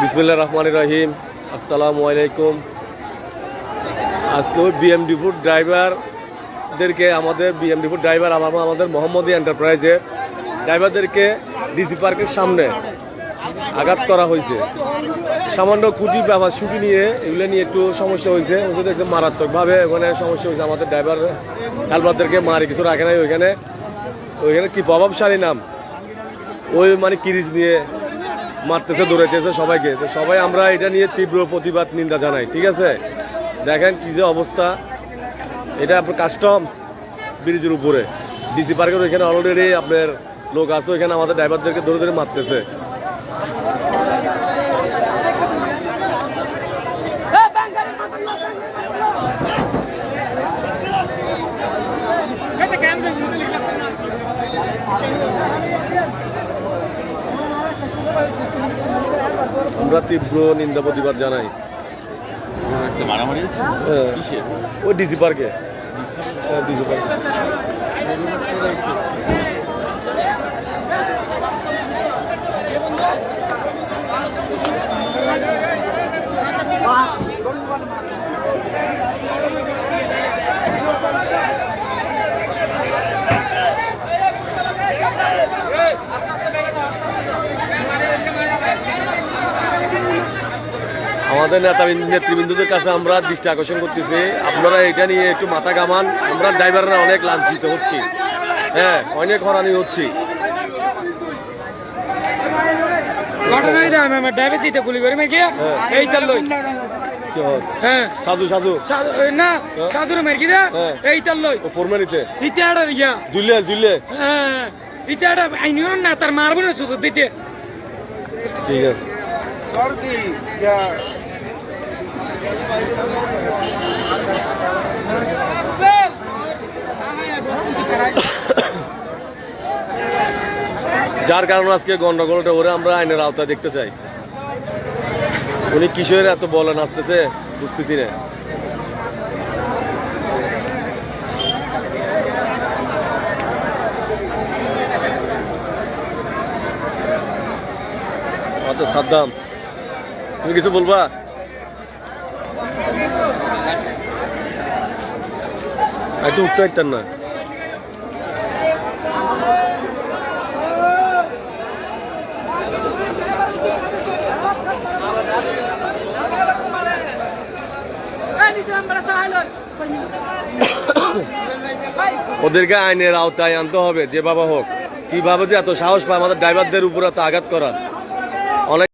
বিসমিল্লাহির রহমানির রহিম। আসসালামু আলাইকুম। আজকে বিএমডিপুর ড্রাইভারদেরকে আমাদের মোহাম্মদী এন্টারপ্রাইজের ড্রাইভারদেরকে ডিসি পার্কের সামনে আঘাত করা হয়েছে। সামান্য কুটি ব্যাপার ছুটি নিয়ে এগুলো নিয়ে একটু সমস্যা হয়েছে, একদম মারাত্মকভাবে ওখানে সমস্যা হয়েছে। আমাদের ড্রাইভার হেলপারদেরকে মারি কিছু রাখে নাই ওইখানে কি প্রভাবশালী নাম ওই কিরিচ নিয়ে মারতেছে, দৌড়াইতেছে সবাইকে। তো সবাই আমরা এটা নিয়ে তীব্র প্রতিবাদ নিন্দা জানাই। ঠিক আছে, দেখেন কি যে অবস্থা। এটা আপনার কাস্টম ব্রিজের উপরে ডিসি পার্কের ওইখানে অলরেডি আপনার লোক আছে, ওইখানে আমাদের ড্রাইভারদেরকে ধরে ধরে মারতেছে। আমরা তীব্র নিন্দা প্রতিবাদ জানাই। ওই ডিসি পার্কে আমাদের নেতৃবৃন্দদের কাছে আমরা দৃষ্টি আকর্ষণ করতেছি, আপনারা এটা নিয়ে একটু মাথা ঘামান। আমরা ড্রাইভাররা অনেক লাঞ্ছিত হচ্ছি, হ্যাঁ, অনেক হরানি হচ্ছি। সাধু সাধু না সাধুর মেরকি দা এইটার লই ফরমানিতে ইটাড়া ইয়া জুলে জুলে হ্যাঁ ইটাড়া আইনিও না তার মারবো না শুধু দিতে। ঠিক আছে আর কি ইয়া যার কারণে আজকে গন্ডগোলটা ওরে আমরা আইনের আওতায় দেখতে চাই। উনি কিশোর এত বলেন আসতেছে বুঝতেছি না। সাদ্দাম, তুমি কিছু বলবা? একটু উঠতে পারতেন না? ওদেরকে আইনের আওতায় আনতে হবে যেভাবে হোক। কিভাবে যে এত সাহস পায় আমাদের ড্রাইভারদের উপর এত আঘাত করার।